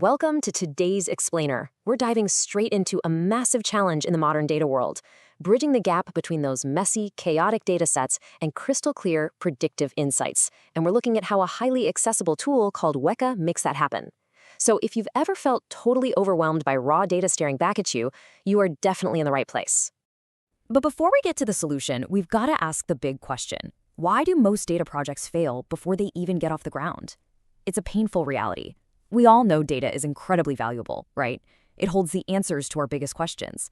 Welcome to today's Explainer. We're diving straight into a massive challenge in the modern data world, bridging the gap between those messy, chaotic data sets and crystal clear, predictive insights. And we're looking at how a highly accessible tool called WEKA makes that happen. So if you've ever felt totally overwhelmed by raw data staring back at you, you are definitely in the right place. But before we get to the solution, we've got to ask the big question. Why do most data projects fail before they even get off the ground? It's a painful reality. We all know data is incredibly valuable, right? It holds the answers to our biggest questions.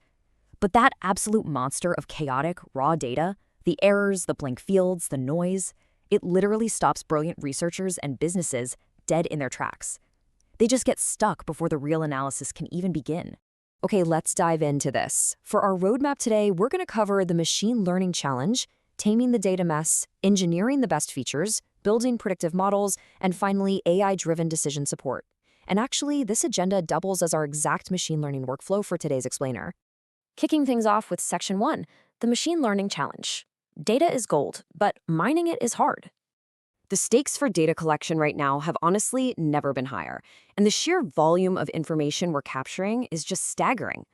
But that absolute monster of chaotic, raw data, the errors, the blank fields, the noise, it literally stops brilliant researchers and businesses dead in their tracks. They just get stuck before the real analysis can even begin. Okay, let's dive into this. For our roadmap today, we're going to cover the machine learning challenge, taming the data mess, engineering the best features, building predictive models, and finally, AI-driven decision support. And actually, this agenda doubles as our exact machine learning workflow for today's explainer. Kicking things off with Section 1, the machine learning challenge. Data is gold, but mining it is hard. The stakes for data collection right now have honestly never been higher, and the sheer volume of information we're capturing is just staggering.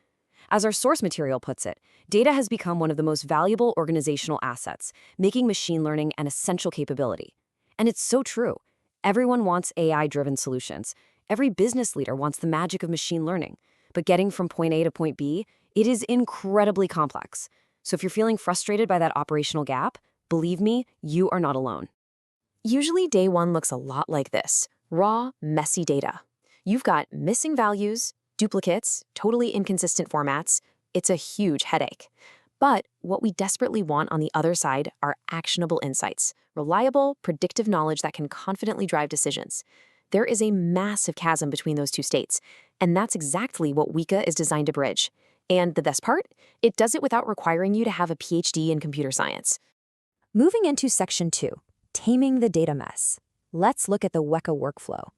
As our source material puts it, data has become one of the most valuable organizational assets, making machine learning an essential capability. And it's so true. Everyone wants AI-driven solutions. Every business leader wants the magic of machine learning. But getting from point A to point B, it is incredibly complex. So if you're feeling frustrated by that operational gap, believe me, you are not alone. Usually day one looks a lot like this: raw, messy data. You've got missing values, duplicates, totally inconsistent formats. It's a huge headache. But what we desperately want on the other side are actionable insights, reliable, predictive knowledge that can confidently drive decisions. There is a massive chasm between those two states, and that's exactly what WEKA is designed to bridge. And the best part? It does it without requiring you to have a PhD in computer science. Moving into Section 2, taming the data mess. Let's look at the WEKA workflow.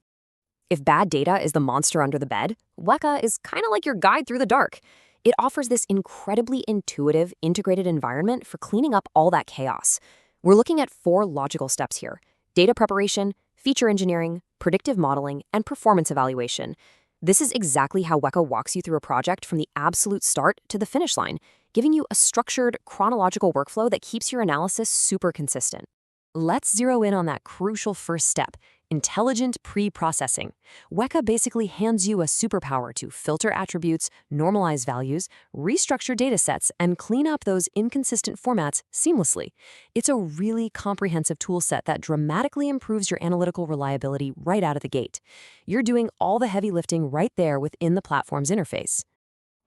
If bad data is the monster under the bed, WEKA is kind of like your guide through the dark. It offers this incredibly intuitive, integrated environment for cleaning up all that chaos. We're looking at 4 logical steps here: data preparation, feature engineering, predictive modeling, and performance evaluation. This is exactly how WEKA walks you through a project from the absolute start to the finish line, giving you a structured, chronological workflow that keeps your analysis super consistent. Let's zero in on that crucial first step: intelligent pre-processing. WEKA basically hands you a superpower to filter attributes, normalize values, restructure datasets, and clean up those inconsistent formats seamlessly. It's a really comprehensive toolset that dramatically improves your analytical reliability right out of the gate. You're doing all the heavy lifting right there within the platform's interface.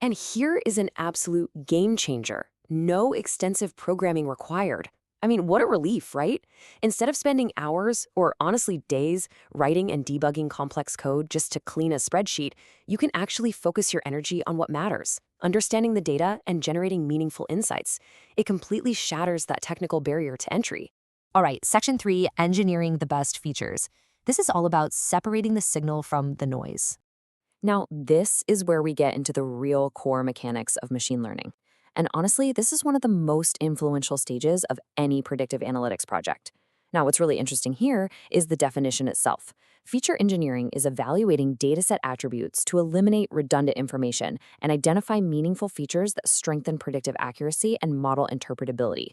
And here is an absolute game changer: no extensive programming required. I mean, what a relief, right? Instead of spending hours, or honestly days, writing and debugging complex code just to clean a spreadsheet, you can actually focus your energy on what matters: understanding the data and generating meaningful insights. It completely shatters that technical barrier to entry. All right, Section 3, engineering the best features. This is all about separating the signal from the noise. Now, this is where we get into the real core mechanics of machine learning. And honestly, this is one of the most influential stages of any predictive analytics project. Now, what's really interesting here is the definition itself. Feature engineering is evaluating dataset attributes to eliminate redundant information and identify meaningful features that strengthen predictive accuracy and model interpretability.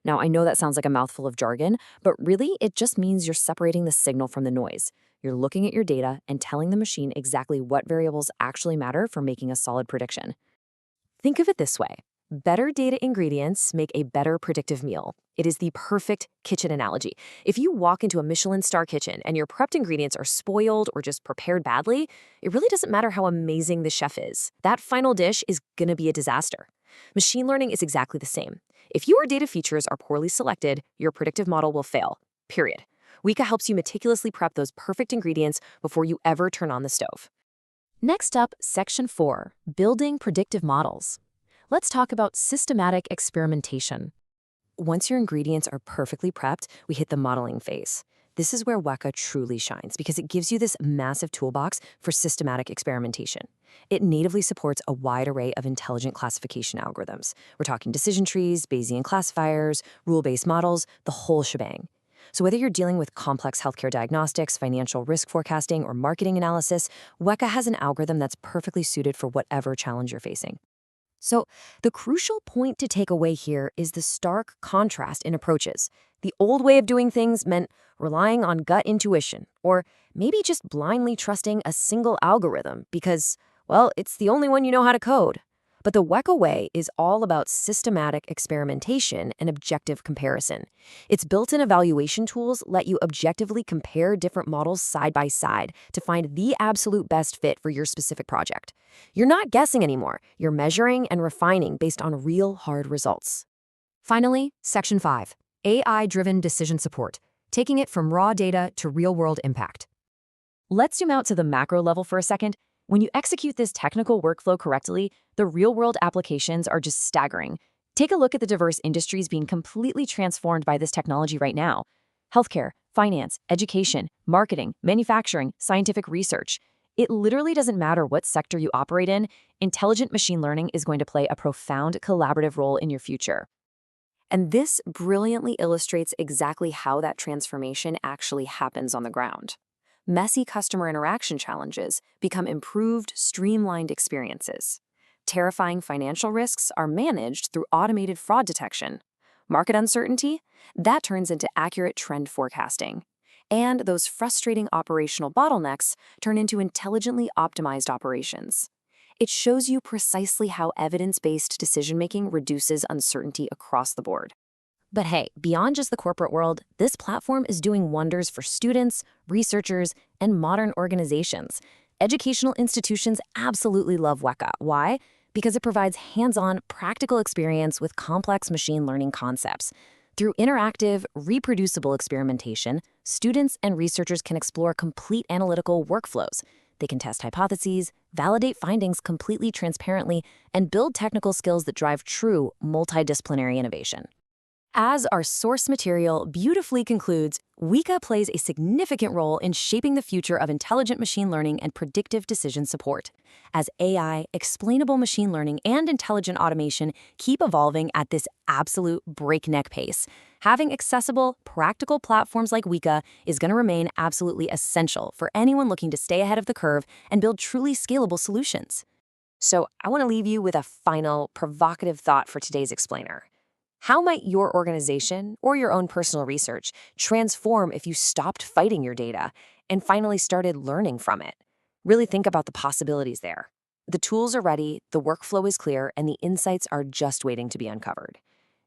Now, I know that sounds like a mouthful of jargon, but really, it just means you're separating the signal from the noise. You're looking at your data and telling the machine exactly what variables actually matter for making a solid prediction. Think of it this way: better data ingredients make a better predictive meal. It is the perfect kitchen analogy. If you walk into a Michelin star kitchen and your prepped ingredients are spoiled or just prepared badly, it really doesn't matter how amazing the chef is. That final dish is going to be a disaster. Machine learning is exactly the same. If your data features are poorly selected, your predictive model will fail, period. WEKA helps you meticulously prep those perfect ingredients before you ever turn on the stove. Next up, Section 4, building predictive models. Let's talk about systematic experimentation. Once your ingredients are perfectly prepped, we hit the modeling phase. This is where WEKA truly shines because it gives you this massive toolbox for systematic experimentation. It natively supports a wide array of intelligent classification algorithms. We're talking decision trees, Bayesian classifiers, rule-based models, the whole shebang. So whether you're dealing with complex healthcare diagnostics, financial risk forecasting, or marketing analysis, WEKA has an algorithm that's perfectly suited for whatever challenge you're facing. So, the crucial point to take away here is the stark contrast in approaches. The old way of doing things meant relying on gut intuition, or maybe just blindly trusting a single algorithm because, well, it's the only one you know how to code. But the WEKA way is all about systematic experimentation and objective comparison. Its built-in evaluation tools let you objectively compare different models side by side to find the absolute best fit for your specific project. You're not guessing anymore. You're measuring and refining based on real hard results. Finally, Section 5, AI-driven decision support, taking it from raw data to real-world impact. Let's zoom out to the macro level for a second. When you execute this technical workflow correctly, the real-world applications are just staggering. Take a look at the diverse industries being completely transformed by this technology right now. Healthcare, finance, education, marketing, manufacturing, scientific research. It literally doesn't matter what sector you operate in, intelligent machine learning is going to play a profound collaborative role in your future. And this brilliantly illustrates exactly how that transformation actually happens on the ground. Messy customer interaction challenges become improved, streamlined experiences. Terrifying financial risks are managed through automated fraud detection. Market uncertainty? That turns into accurate trend forecasting. And those frustrating operational bottlenecks turn into intelligently optimized operations. It shows you precisely how evidence-based decision-making reduces uncertainty across the board. But hey, beyond just the corporate world, this platform is doing wonders for students, researchers, and modern organizations. Educational institutions absolutely love WEKA. Why? Because it provides hands-on, practical experience with complex machine learning concepts. Through interactive, reproducible experimentation, students and researchers can explore complete analytical workflows. They can test hypotheses, validate findings completely transparently, and build technical skills that drive true multidisciplinary innovation. As our source material beautifully concludes, WEKA plays a significant role in shaping the future of intelligent machine learning and predictive decision support. As AI, explainable machine learning, and intelligent automation keep evolving at this absolute breakneck pace, having accessible, practical platforms like WEKA is going to remain absolutely essential for anyone looking to stay ahead of the curve and build truly scalable solutions. So I want to leave you with a final, provocative thought for today's explainer. How might your organization or your own personal research transform if you stopped fighting your data and finally started learning from it? Really think about the possibilities there. The tools are ready, the workflow is clear, and the insights are just waiting to be uncovered.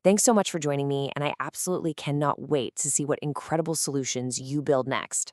Thanks so much for joining me, and I absolutely cannot wait to see what incredible solutions you build next.